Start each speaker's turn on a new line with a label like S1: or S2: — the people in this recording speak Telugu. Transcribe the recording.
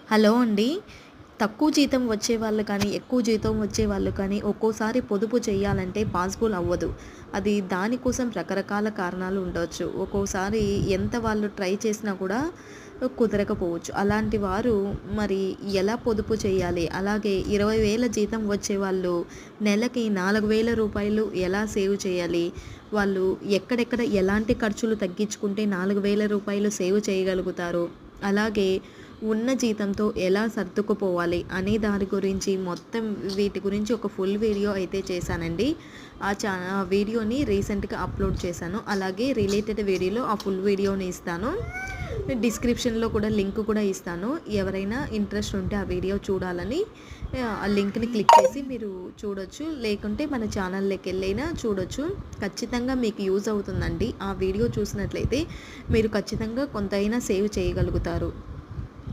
S1: హలో అండి. తక్కువ జీతం వచ్చేవాళ్ళు కానీ, ఎక్కువ జీతం వచ్చేవాళ్ళు కానీ, ఒక్కోసారి పొదుపు చేయాలంటే పాసిబుల్ అవ్వదు. అది దానికోసం రకరకాల కారణాలు ఉండొచ్చు. ఒక్కోసారి ఎంత వాళ్ళు ట్రై చేసినా కూడా కుదరకపోవచ్చు. అలాంటి వారు మరి ఎలా పొదుపు చేయాలి? అలాగే 20,000 జీతం వచ్చేవాళ్ళు నెలకి రూ. 4,000 ఎలా సేవ్ చేయాలి? వాళ్ళు ఎక్కడెక్కడ ఎలాంటి ఖర్చులు తగ్గించుకుంటే రూ. 4,000 సేవ్ చేయగలుగుతారు? అలాగే ఉన్న జీతంతో ఎలా సర్దుకుపోవాలి అనే దాని గురించి మొత్తం వీటి గురించి ఒక ఫుల్ వీడియో అయితే చేశానండి. ఆ వీడియోని రీసెంట్‌గా అప్లోడ్ చేశాను. అలాగే రిలేటెడ్ వీడియోలో ఆ ఫుల్ వీడియోని ఇస్తాను. డిస్క్రిప్షన్‌లో కూడా లింక్ కూడా ఇస్తాను. ఎవరైనా ఇంట్రెస్ట్ ఉంటే ఆ వీడియో చూడాలని ఆ లింక్‌ని క్లిక్ చేసి మీరు చూడొచ్చు. లేకుంటే మన ఛానల్‌లోకెళ్ళైనా చూడొచ్చు. ఖచ్చితంగా మీకు యూజ్ అవుతుందండి. ఆ వీడియో చూసినట్లయితే మీరు ఖచ్చితంగా కొంతైనా సేవ్ చేయగలుగుతారు.